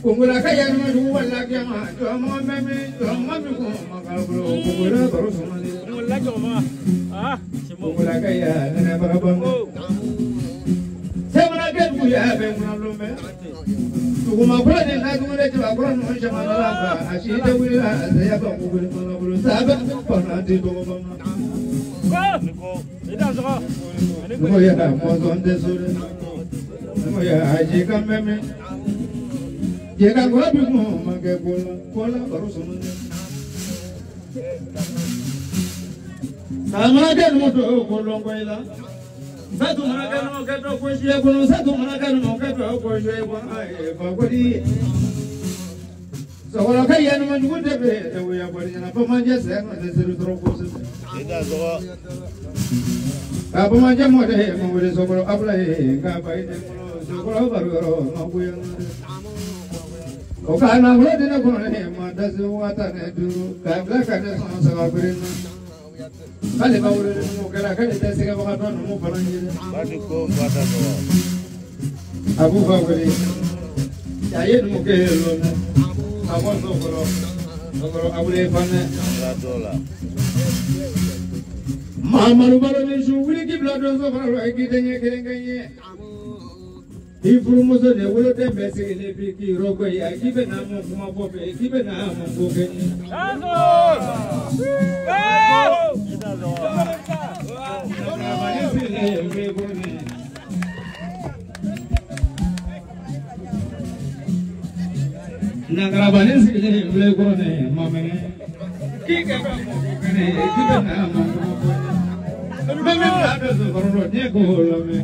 Kungula kaya no wala kama tomo meme tomo ko makabro kungula baro somali kungula joma kungula kaya na barabang semana ke buya be munalombe tuguma kula ni na tugule tiba kula no jamana la ashide wila ya ba kungula kungula saba pana di tuguma ko ya mo zonde sura ko ya aji kameme Llega con la misma que con la barrosa. Samana que no to kolongoila. Satu mana que no que to koshie kono satu mana que no que to koshie kono ai bagori. Sawala kai ya no manjunde be de ya bari na pamanje se no de seru trokose. Ida zo. Ka pamanje mo de mo de sokoro abla e ka bai de kono sokoro baroro no buya. Okana hodi na kone madazu watane duru kabla kane sono sababirin kale bawre mo kala kale tesiga bakato mo parangire badi ko bada do abu bawre yayen mo kelo abo sokoro abule fane dola mama rubalo ni shuguli kibla do sokoro akidenye kerenganye Ifurumuso de wolo de besi le biki rogo ya kibe na mo kuma bobe kibe na mo bobe na grabane si le le gone mamene kike ba mo kene kibe na mo bobe meme la do so ro ne ko lo me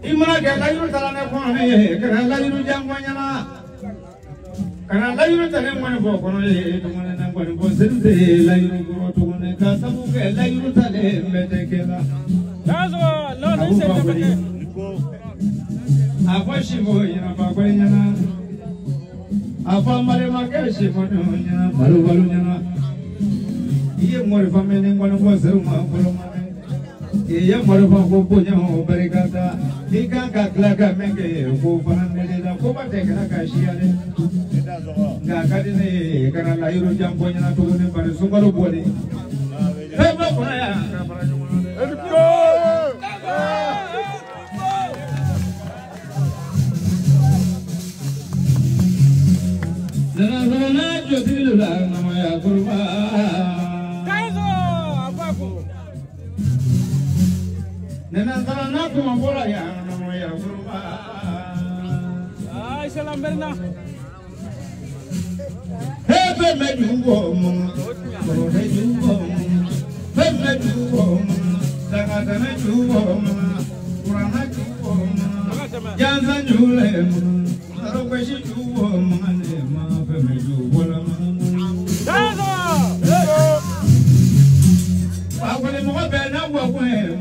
Imana ke layu talane kone kana layu jangwanya na kana layu tale mone bo kono e to mone na kono bo sense layu ko to mone ka sabu ke layu tale mete kela nazo no no se ko afashi mo ina ba ko nyana afa mare makeshi mo nyana balu balu nyana iye mo famene ngono bo seru ma ko Iya marupa kupunya berkata Ika kakla menge kufanan meleda kubate kena kasiane nggak kadi nih karena lahir jamponya na turune pada sungalu bodi heba paya Nana jodilah namanya kurma Nena tarana kuma bola ya no ya kurba ay salam berna hebe mejugo mo ro jugo hebe mejugo daga dana jugo kurana jugo janza jule ro kweshi jugo mane ma hebe jugo la dago awale mo be na wo kwe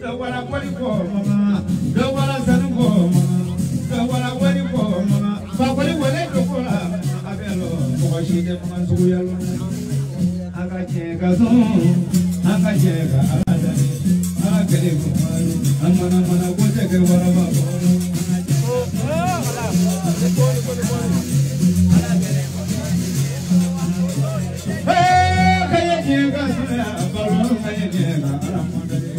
Dawala wali ko mama, dawala sanu ko mama, dawala wali ko mama. Fakoli wale ko la, abelo ko shide mama suya lo. Akache kazon, akache ka alade, akele ko malu, amana mana ko teke wala ba ko. Hey, kaya jega sura, balon kaya jega alamade.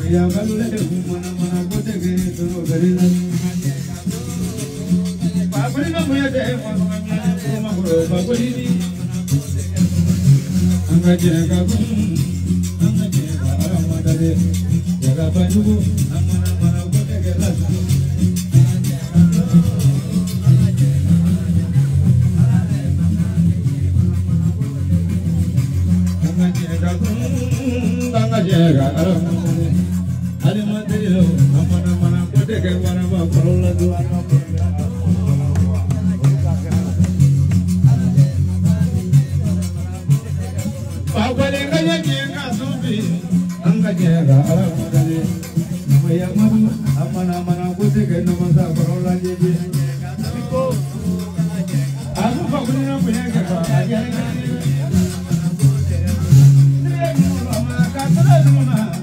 Ya galu le mana mana kote ke to garina babri na moya de ma ko babri ni anga jega anga jega aramada de jaga baju amana mana kote ke la anga jega aramada de Ali matero, amana mana kote ke wana ba parola duana. Pagwale kanya jenga subi, anga jega alamada de. Namaya mama, amana mana kote ke namasa parola jeje. Aku pagwale na punya ke ba, aja ni. Mama kata mama.